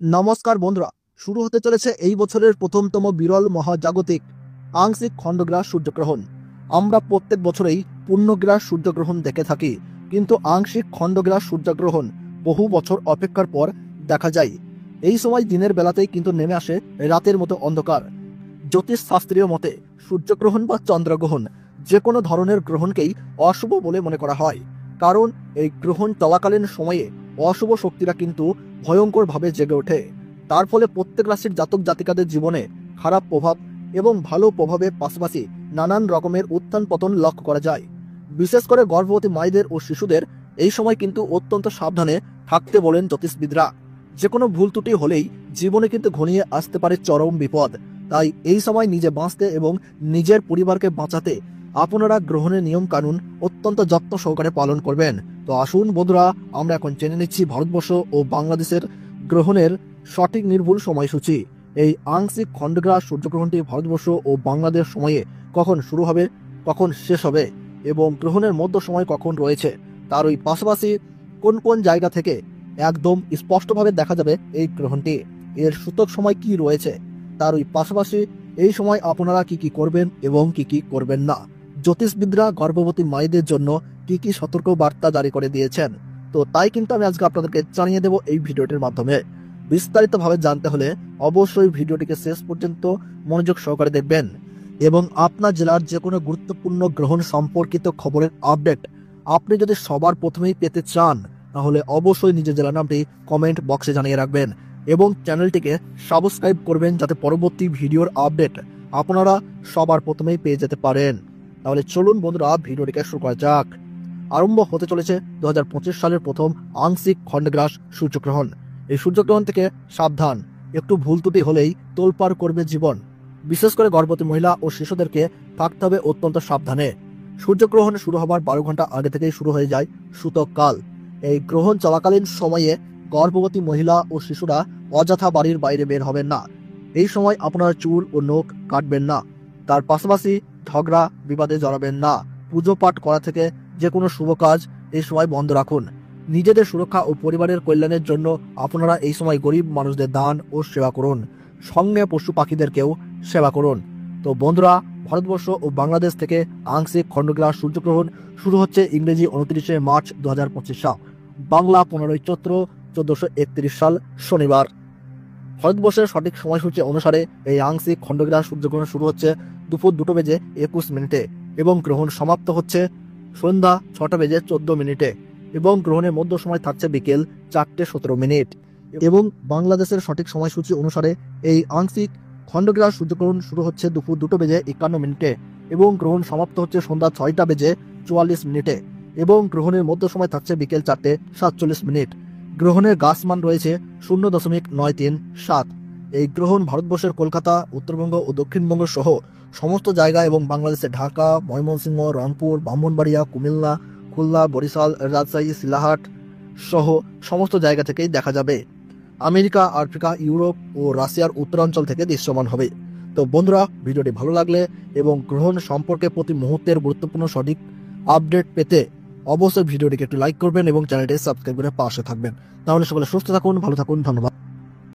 নমস্কার বন্ধুরা, শুরু হতে চলেছে এই বছরের প্রথমতম বিরল মহাজাগতিক আংশিক খণ্ডগ্রাস সূর্যগ্রহণ। আমরা প্রত্যেক বছরেই পূর্ণগ্রাস সূর্যগ্রহণ দেখে থাকি, কিন্তু আংশিক খণ্ডগ্রাস সূর্যগ্রহণ বহু বছর অপেক্ষার পর দেখা যায়। এই সময় দিনের বেলাতেই কিন্তু নেমে আসে রাতের মতো অন্ধকার। জ্যোতিষশাস্ত্রীয় মতে সূর্যগ্রহণ বা চন্দ্রগ্রহণ যে কোনো ধরনের গ্রহণকেই অশুভ বলে মনে করা হয়, কারণ এই গ্রহণ চলাকালীন সময়ে অশুভ শক্তিরা কিন্তু ভয়ঙ্করভাবে জেগে ওঠে। তার ফলে প্রত্যেক রাশির জাতক জাতিকাদের জীবনে খারাপ প্রভাব এবং ভালো প্রভাবের পাশাপাশি নানান রকমের উত্থান পতন লক্ষ্য করা যায়। বিশেষ করে গর্ভবতী মায়েদের ও শিশুদের এই সময় কিন্তু অত্যন্ত সাবধানে থাকতে বলেন জ্যোতিষবিদরা। যে কোনো ভুল ত্রুটি হলেই জীবনে কিন্তু ঘনিয়ে আসতে পারে চরম বিপদ। তাই এই সময় নিজে বাঁচতে এবং নিজের পরিবারকে বাঁচাতে আপনারা গ্রহণের নিয়ম কানুন অত্যন্ত যত্ন সহকারে পালন করবেন। তো আসুন বন্ধুরা, আমরা এখন জেনে নিচ্ছি ভারতবর্ষ ও বাংলাদেশের গ্রহণের সঠিক নির্ভুল সময়সূচি। এই আংশিক খণ্ডগ্রাস সূর্যগ্রহণটি ভারতবর্ষ ও বাংলাদেশ সময়ে কখন শুরু হবে, কখন শেষ হবে এবং গ্রহণের মধ্য সময় কখন রয়েছে, তার ওই পাশাপাশি কোন কোন জায়গা থেকে একদম স্পষ্টভাবে দেখা যাবে এই গ্রহণটি, এর সূতক সময় কি রয়েছে, তার ওই পাশাপাশি এই সময় আপনারা কি কি করবেন এবং কি কি করবেন না। জ্যোতিষবিদরা গর্ভবতী মায়েদের জন্য কি কি সতর্ক বার্তা জারি করে দিয়েছেন, তো তাই কিন্তু আমি আজকে আপনাদেরকে জানিয়ে দেব এই ভিডিওটির মাধ্যমে। বিস্তারিতভাবে জানতে হলে অবশ্যই ভিডিওটিকে শেষ পর্যন্ত মনোযোগ সহকারে দেখবেন এবং আপনার জেলার যে কোনো গুরুত্বপূর্ণ গ্রহণ সম্পর্কিত খবরের আপডেট আপনি যদি সবার প্রথমেই পেতে চান, তাহলে অবশ্যই নিজের জেলার নামটি কমেন্ট বক্সে জানিয়ে রাখবেন এবং চ্যানেলটিকে সাবস্ক্রাইব করবেন, যাতে পরবর্তী ভিডিওর আপডেট আপনারা সবার প্রথমেই পেয়ে যেতে পারেন। তাহলে চলুন বন্ধুরা, ভিডিওটিকে শুরু করা যাক। আরম্ভ হতে চলেছে 2025 সালের প্রথম আংশিক খণ্ডগ্রাস সূর্যগ্রহণ। এই সূর্যগ্রহণ থেকে সাবধান, একটু ভুল ত্রুটি হলেই তোলপাড় করবে জীবন। বিশেষ করে গর্ভবতী মহিলা ও শিশুদেরকে থাকতে হবে অত্যন্ত সাবধানে। সূর্যগ্রহণ শুরু হবার 12 ঘন্টা আগে থেকেই শুরু হয়ে যায় সূতক কাল। এই গ্রহণ চলাকালীন সময়ে গর্ভবতী মহিলা ও শিশুরা অযথা বাড়ির বাইরে বের হবেন না। এই সময় আপনারা চুল ও নখ কাটবেন না। তার পাশাপাশি ঝগড়া বিবাদে জড়াবেন না। পুজো পাঠ করা থেকে যে কোনো শুভ কাজ এই সময় বন্ধ রাখুন। নিজেদের সুরক্ষা ও পরিবারের কল্যাণের জন্য আপনারা এই সময় গরিব মানুষদের দান ও সেবা করুন, সঙ্গে পশু পাখিদেরকেও সেবা করুন। তো বন্ধুরা, ভারতবর্ষ ও বাংলাদেশ থেকে আংশিক খণ্ডগ্রাস সূর্যগ্রহণ শুরু হচ্ছে ইংরেজি 29 মার্চ 2025 সাল, বাংলা 15 চৈত্র 1431 সাল শনিবার। ভারতবর্ষের সঠিক সময়সূচি অনুসারে এই আংশিক খণ্ডগ্রাস সূর্যগ্রহণ শুরু হচ্ছে দুপুর 2:21 এবং গ্রহণ সমাপ্ত হচ্ছে সন্ধ্যা 6:14 এবং গ্রহণের মধ্য সময় থাকছে বিকেল 4:17 এবং বাংলাদেশের সঠিক সময়সূচি অনুসারে এই আংশিক খণ্ডগ্রাস সূর্যগ্রহণ শুরু হচ্ছে দুপুর 2:51 এবং গ্রহণ সমাপ্ত হচ্ছে সন্ধ্যা 6:44 এবং গ্রহণের মধ্য সময় থাকছে বিকেল 4:47। গ্রহণের গাসমান রয়েছে 0.937। এই গ্রহণ ভারতবর্ষের কলকাতা, উত্তরবঙ্গ ও দক্ষিণবঙ্গ সহ সমস্ত জায়গা এবং বাংলাদেশের ঢাকা, ময়মনসিংহ, রংপুর, ব্রাহ্মণবাড়িয়া, কুমিল্লা, খুলনা, বরিশাল, রাজশাহী, শিলাহাট সহ সমস্ত জায়গা থেকেই দেখা যাবে। আমেরিকা, আফ্রিকা, ইউরোপ ও রাশিয়ার উত্তরাঞ্চল থেকে দৃশ্যমান হবে। তো বন্ধুরা, ভিডিওটি ভালো লাগলে এবং গ্রহণ সম্পর্কে প্রতি মুহূর্তের গুরুত্বপূর্ণ সঠিক আপডেট পেতে অবশ্যই ভিডিওটিকে একটু লাইক করবেন এবং চ্যানেলটি সাবস্ক্রাইব করে পাশে থাকবেন। তাহলে সকলে সুস্থ থাকুন, ভালো থাকুন, ধন্যবাদ।